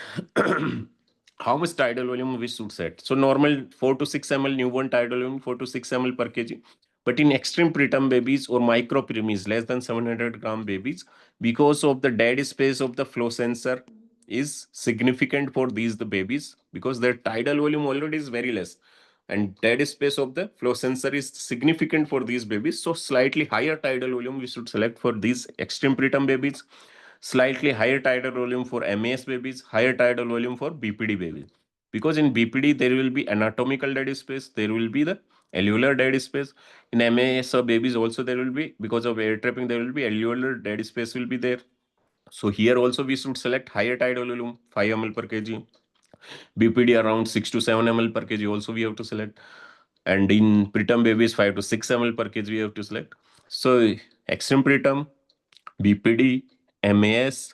Speaker 1: how much tidal volume we should set? So normal 4 to 6 ml newborn tidal volume, 4 to 6 ml per kg. But in extreme preterm babies or micropreemies, less than 700 gram babies, because of the dead space of the flow sensor is significant for the babies, because their tidal volume already is very less, and dead space of the flow sensor is significant for these babies. So slightly higher tidal volume we should select for these extreme preterm babies. Slightly higher tidal volume for MAS babies, higher tidal volume for BPD babies. Because in BPD, there will be anatomical dead space, there will be the alveolar dead space. In MAS or babies also there will be, because of air trapping, there will be alveolar dead space will be there. So here also we should select higher tidal volume, 5 ml per kg. BPD around 6 to 7 ml per kg also we have to select. And in preterm babies, 5 to 6 ml per kg we have to select. So extreme preterm, BPD, MAS,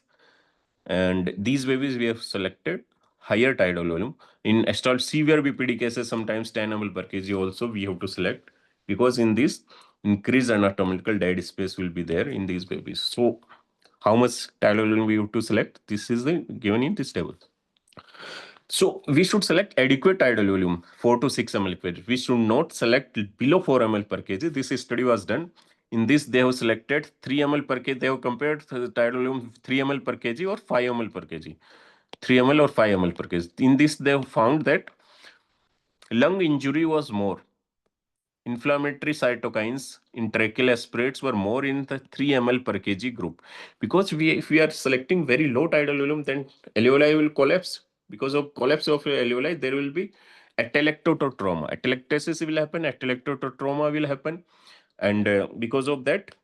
Speaker 1: and these babies we have selected higher tidal volume. In adult severe BPD cases, sometimes 10 ml per kg also we have to select, because in this increased anatomical dead space will be there in these babies. So how much tidal volume we have to select? This is the given in this table. So we should select adequate tidal volume, 4 to 6 ml per kg. We should not select below 4 ml per kg. This study was done. In this, they have selected 3 ml per kg. They have compared the tidal volume 3 ml per kg or 5 ml per kg. 3 ml or 5 ml per kg. In this, they have found that lung injury was more. Inflammatory cytokines in tracheal aspirates were more in the 3 ml per kg group. Because if we are selecting very low tidal volume, then alveoli will collapse. Because of collapse of alveoli, there will be atelectasis. Atelectasis will happen, atelectasis will happen. And because of that,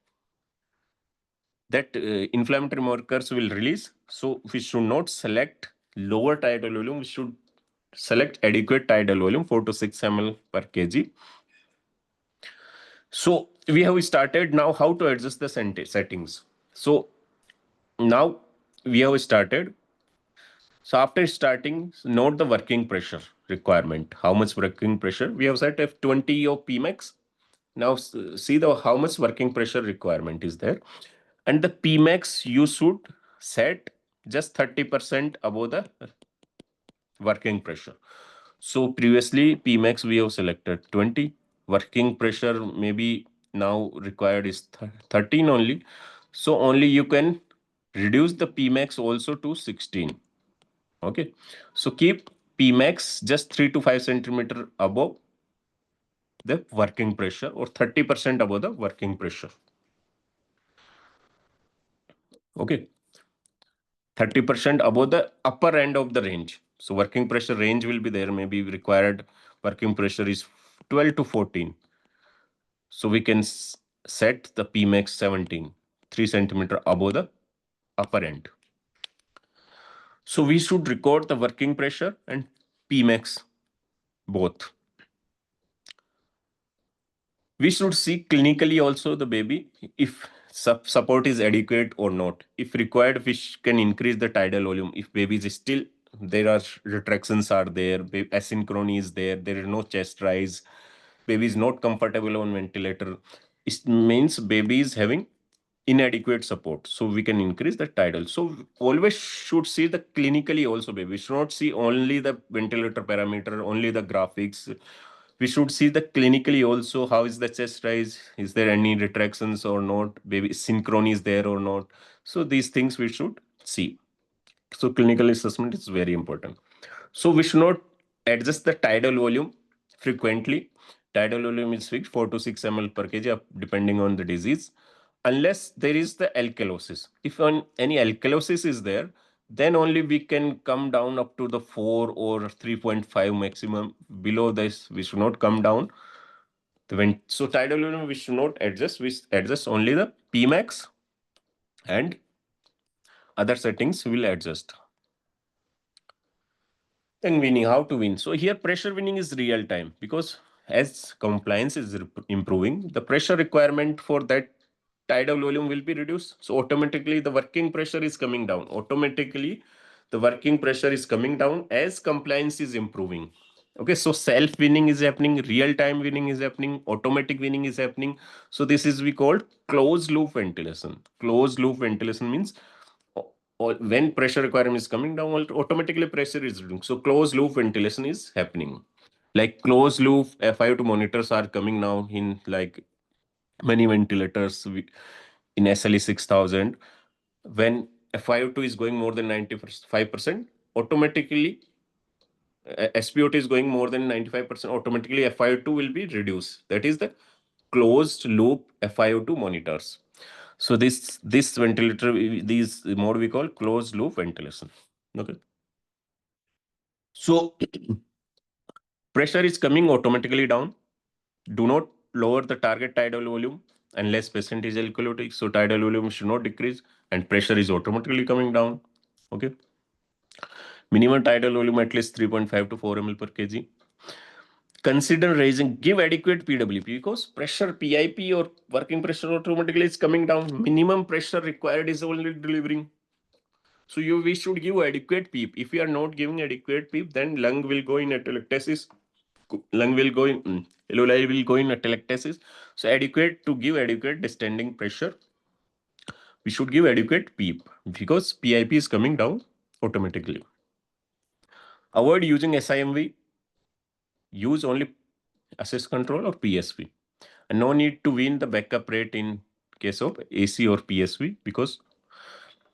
Speaker 1: inflammatory markers will release. So we should not select lower tidal volume. We should select adequate tidal volume, 4 to 6 ml per kg. So we have started now how to adjust the settings. So now we have started. So after starting, note the working pressure requirement. How much working pressure? We have set F20 of Pmax. Now see how much working pressure requirement is there. And the Pmax you should set just 30% above the working pressure. So previously Pmax we have selected 20. Working pressure maybe now required is 13 only. So only you can reduce the Pmax also to 16. Okay. So keep Pmax just 3 to 5 centimeter above the working pressure, or 30% above the working pressure. Okay. 30% above the upper end of the range. So working pressure range will be there. Maybe required working pressure is 12 to 14. So we can set the Pmax 17, 3 centimeter above the upper end. So we should record the working pressure and Pmax both. We should see clinically also the baby if support is adequate or not. If required, we can increase the tidal volume. If baby is still, there are retractions are there, asynchrony is there, there is no chest rise, baby is not comfortable on ventilator, it means baby is having inadequate support. So we can increase the tidal. So always should see the clinically also baby. We should not see only the ventilator parameter, only the graphics. We should see the clinically also, how is the chest rise, is there any retractions or not, baby synchrony is there or not. So these things we should see. So clinical assessment is very important. So we should not adjust the tidal volume frequently. Tidal volume is fixed 4 to 6 ml per kg depending on the disease, unless there is the alkalosis. If any alkalosis is there, then only we can come down up to the 4 or 3.5 maximum. Below this, we should not come down. So tidal volume we should not adjust. We adjust only the Pmax, and other settings will adjust. Then weaning, how to wean? So here pressure weaning is real time, because as compliance is improving, the pressure requirement for that tidal volume will be reduced. So automatically the working pressure is coming down. Automatically the working pressure is coming down as compliance is improving. Okay, so self weaning is happening, real time weaning is happening, automatic weaning is happening. So this is we called closed loop ventilation. Closed loop ventilation means when pressure requirement is coming down, automatically pressure is reducing. So closed loop ventilation is happening. Like closed loop FiO2 monitors are coming now in like many ventilators in SLE 6000. When FiO2 is going more than 95%, automatically SpO2 is going more than 95%, automatically FiO2 will be reduced. That is the closed loop FiO2 monitors. So this ventilator, these mode we call closed loop ventilation. Okay. So pressure is coming automatically down. Do not lower the target tidal volume unless patient is alcoholic. So tidal volume should not decrease and pressure is automatically coming down. Okay. Minimum tidal volume at least 3.5 to 4 ml per kg. Consider raising, give adequate PWP because pressure PIP or working pressure automatically is coming down. Minimum pressure required is only delivering. So we should give adequate PEEP. If we are not giving adequate PEEP, then lung will go in atelectasis. Lung will go in, alveoli will go in atelectasis. So adequate to give adequate descending pressure. We should give adequate PEEP because PIP is coming down automatically. Avoid using SIMV. Use only assist control or PSV. And no need to wean the backup rate in case of AC or PSV because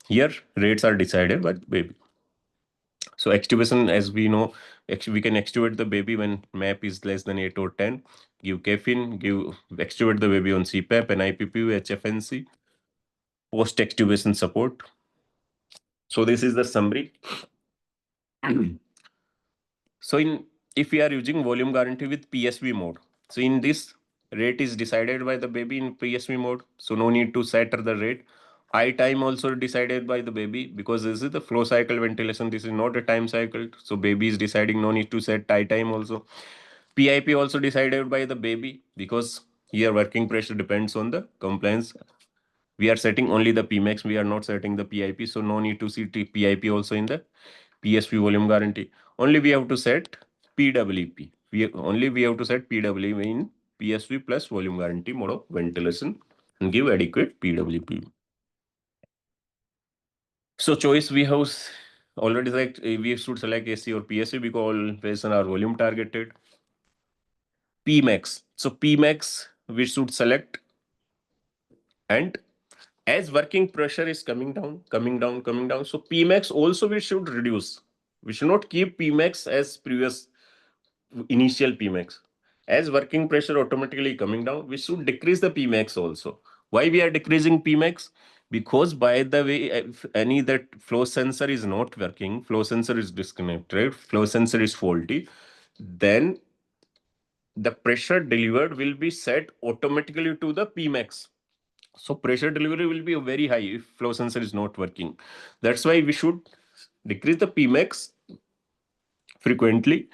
Speaker 1: here rates are decided by the baby. So extubation, as we know, we can extubate the baby when MAP is less than 8 or 10. Give caffeine, extubate the baby on CPAP and IPPU, HFNC, post-extubation support. So this is the summary. So if we are using volume guarantee with PSV mode, so in this rate is decided by the baby in PSV mode. So no need to set the rate. I time also decided by the baby because this is the flow cycle ventilation. This is not a time cycle. So baby is deciding, no need to set I time also. PIP also decided by the baby because here working pressure depends on the compliance. We are setting only the Pmax. We are not setting the PIP. So no need to see PIP also in the PSV volume guarantee. Only we have to set PWP. We have to set PWP in PSV plus volume guarantee mode of ventilation and give adequate PWP. So choice we have already select. We should select AC or PSV because all patients are volume targeted. Pmax. So Pmax we should select, and as working pressure is coming down, so Pmax also we should reduce. We should not keep Pmax as previous initial Pmax. As working pressure automatically coming down, we should decrease the Pmax also. Why we are decreasing Pmax? Because by the way, if any that flow sensor is not working, flow sensor is disconnected, flow sensor is faulty, then the pressure delivered will be set automatically to the Pmax. So pressure delivery will be very high if flow sensor is not working. That's why we should decrease the Pmax frequently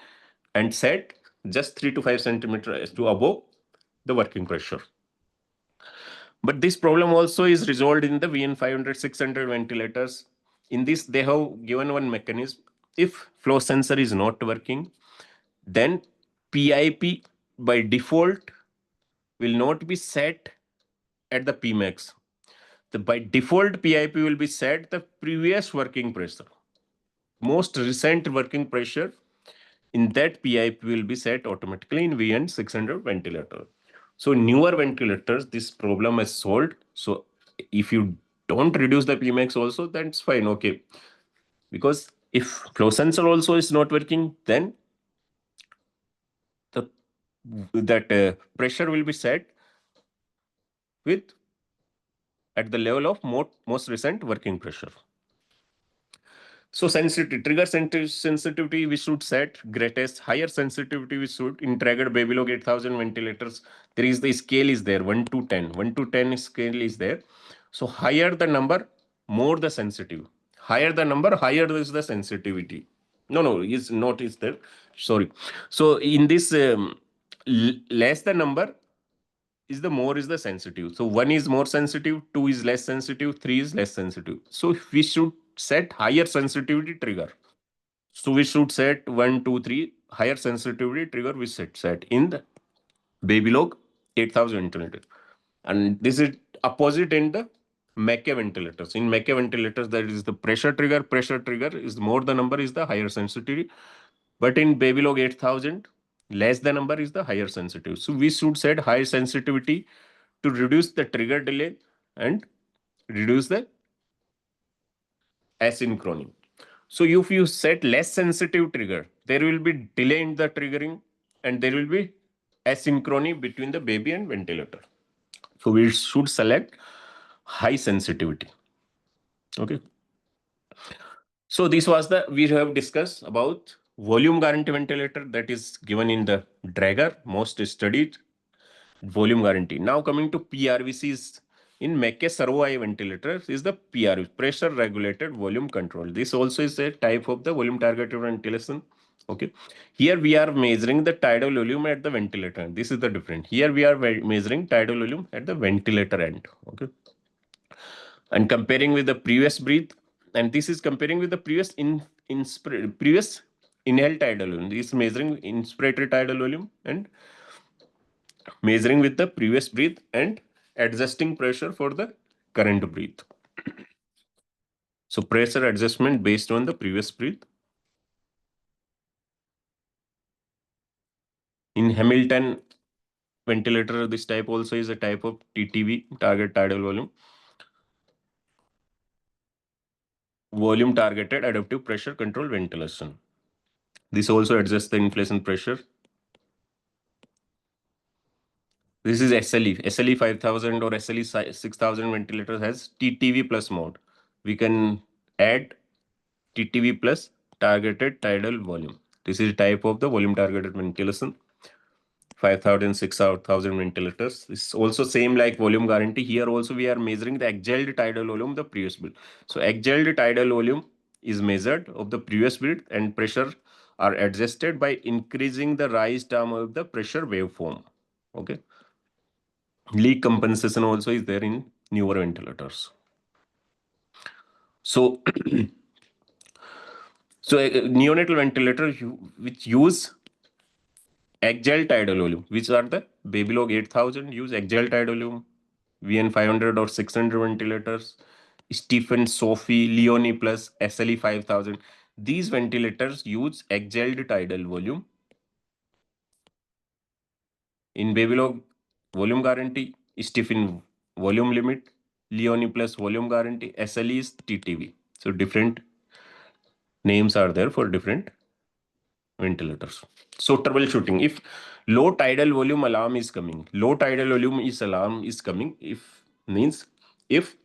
Speaker 1: and set just 3 to 5 centimeters to above the working pressure. But this problem also is resolved in the VN 500, 600 ventilators. In this, they have given one mechanism. If flow sensor is not working, then PIP by default will not be set at the Pmax. By default, PIP will be set the previous working pressure. Most recent working pressure in that PIP will be set automatically in VN 600 ventilator. So newer ventilators, this problem is solved. So if you don't reduce the Pmax also, that's fine, okay. Because if flow sensor also is not working, then that pressure will be set with at the level of most recent working pressure. So trigger sensitivity we should set greatest. Higher sensitivity we should in triggered Babylog 8000 ventilators. There is the scale is there 1 to 10. 1 to 10 scale is there. So higher the number, more the sensitive. Higher the number, higher is the sensitivity. No, is not is there. Sorry. So in this less the number is the more is the sensitive. So 1 is more sensitive, 2 is less sensitive, 3 is less sensitive. So we should set higher sensitivity trigger. So we should set 1, 2, 3 higher sensitivity trigger we set in the Babylog 8000 ventilator. And this is opposite in the Mackay ventilators. In Mackay ventilators, that is the pressure trigger is more the number is the higher sensitivity. But in Babylog 8000, less the number is the higher sensitivity. So we should set high sensitivity to reduce the trigger delay and reduce the asynchrony. So if you set less sensitive trigger, there will be delay in the triggering and there will be asynchrony between the baby and ventilator. So we should select high sensitivity. Okay. So this was we have discussed about volume guarantee ventilator that is given in the Draeger, most studied. volume guarantee. Now coming to PRVCs in Mecke servo eye ventilators is the PRV, pressure regulated volume control. This also is a type of the volume targeted ventilation. Okay, here we are measuring the tidal volume at the ventilator. This is the difference. Here we are measuring tidal volume at the ventilator end. Okay, and comparing with the previous breath, and this is comparing with the previous inhaled tidal volume. This is measuring inspiratory tidal volume and measuring with the previous breath and adjusting pressure for the current breath. So pressure adjustment based on the previous breath. In Hamilton ventilator, this type also is a type of TTV, target tidal volume. Volume targeted adaptive pressure control ventilation. This also adjusts the inflation pressure. This is SLE. SLE 5000 or SLE 6000 ventilators has TTV plus mode. We can add TTV plus targeted tidal volume. This is type of the volume targeted ventilation. 5000, 6000 ventilators. It's also same like volume guarantee. Here also we are measuring the exhaled tidal volume of the previous breath. So exhaled tidal volume is measured of the previous breath and pressure are adjusted by increasing the rise term of the pressure waveform. Okay. Leak compensation also is there in newer ventilators. So, neonatal ventilator which use axial tidal volume, which are the Babylog 8000 use axial tidal volume, VN 500 or 600 ventilators, Stephen, Sophie, Leone plus SLE 5000. These ventilators use axial tidal volume. In Babylog volume guarantee, Stephen volume limit, Leone plus volume guarantee, SLE is TTV. So different names are there for different ventilators. So troubleshooting, if low tidal volume alarm is coming, if means if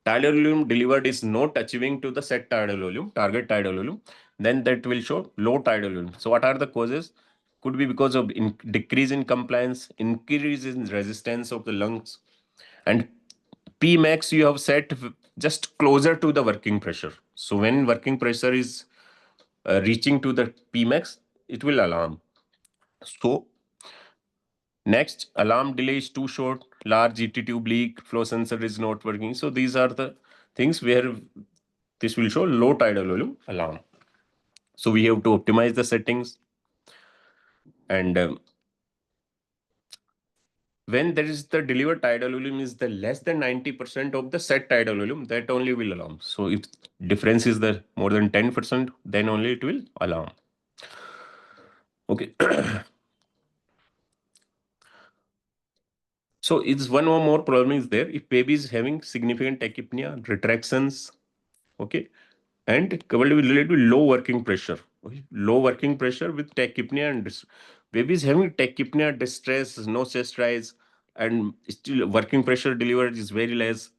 Speaker 1: tidal volume delivered is not achieving to the set tidal volume, target tidal volume, then that will show low tidal volume. So what are the causes? Could be because of decrease in compliance, increase in resistance of the lungs, and P max you have set just closer to the working pressure. So when working pressure is reaching to the P max, it will alarm. So next, alarm delay is too short, large ET tube leak, flow sensor is not working. So these are the things where this will show low tidal volume alarm. So we have to optimize the settings, and when there is the delivered tidal volume is the less than 90% of the set tidal volume, that only will alarm. So if difference is the more than 10%, then only it will alarm. Okay. So it's one or more problem is there. If baby is having significant tachypnea, retractions, okay, and coupled with related to low working pressure, okay? Low working pressure with tachypnea and baby is having tachypnea, distress, no chest rise, and still working pressure delivered is very less,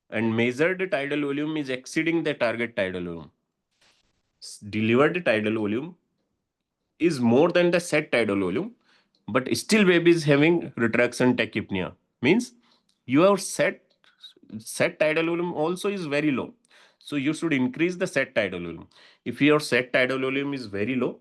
Speaker 1: and measured tidal volume is exceeding the target tidal volume. Delivered tidal volume is more than the set tidal volume, but still baby is having retraction tachypnea. Means your set tidal volume also is very low. So you should increase the set tidal volume. If your set tidal volume is very low,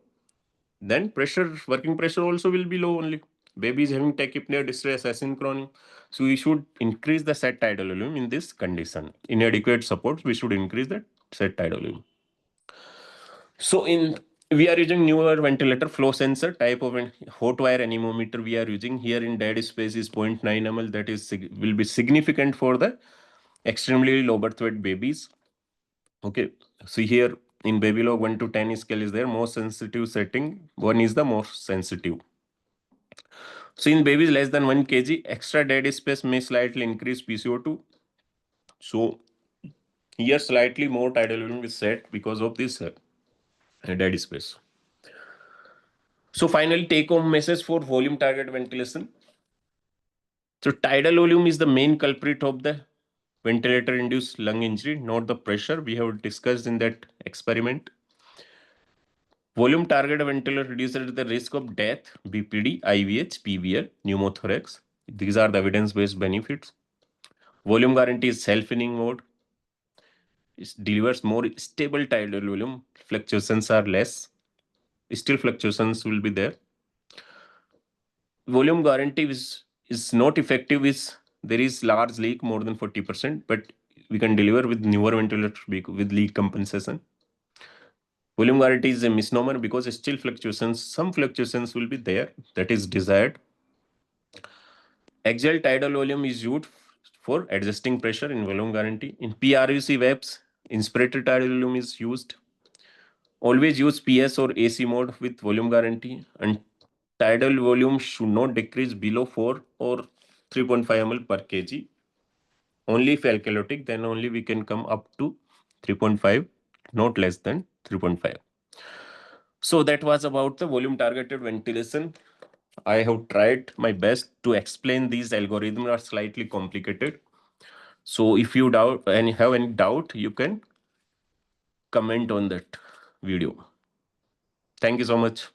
Speaker 1: then working pressure also will be low only. Baby is having tachypnea, distress, asynchrony. So we should increase the set tidal volume in this condition. Inadequate support, we should increase the set tidal volume. So we are using newer ventilator flow sensor type of hot wire anemometer we are using here in dead space is 0.9 ml. That is will be significant for the extremely low birth weight babies. Okay, so here in Babylog 1 to 10 scale is there. Most sensitive setting 1 is the most sensitive. So in babies less than 1 kg, extra dead space may slightly increase PCO2. So here slightly more tidal volume is set because of this dead space. So finally, take home message for volume target ventilation. So tidal volume is the main culprit of the ventilator induced lung injury, not the pressure we have discussed in that experiment. Volume targeted ventilator reduces the risk of death, BPD, IVH, PVL, pneumothorax. These are the evidence-based benefits. Volume guarantee is self-weaning mode. It delivers more stable tidal volume. Fluctuations are less. Still fluctuations will be there. Volume guarantee is not effective if there is large leak more than 40%, but we can deliver with newer ventilator with leak compensation. Volume guarantee is a misnomer because still fluctuations, some fluctuations will be there that is desired. Axial tidal volume is used for adjusting pressure in volume guarantee. In PRVC VAPS, inspirated tidal volume is used. Always use PS or AC mode with volume guarantee, and tidal volume should not decrease below 4 or 3.5 ml per kg. Only if alkalotic, then only we can come up to 3.5, not less than 3.5. So that was about the volume targeted ventilation. I have tried my best to explain these algorithms are slightly complicated. So if you doubt and have any doubt, you can comment on that video. Thank you so much.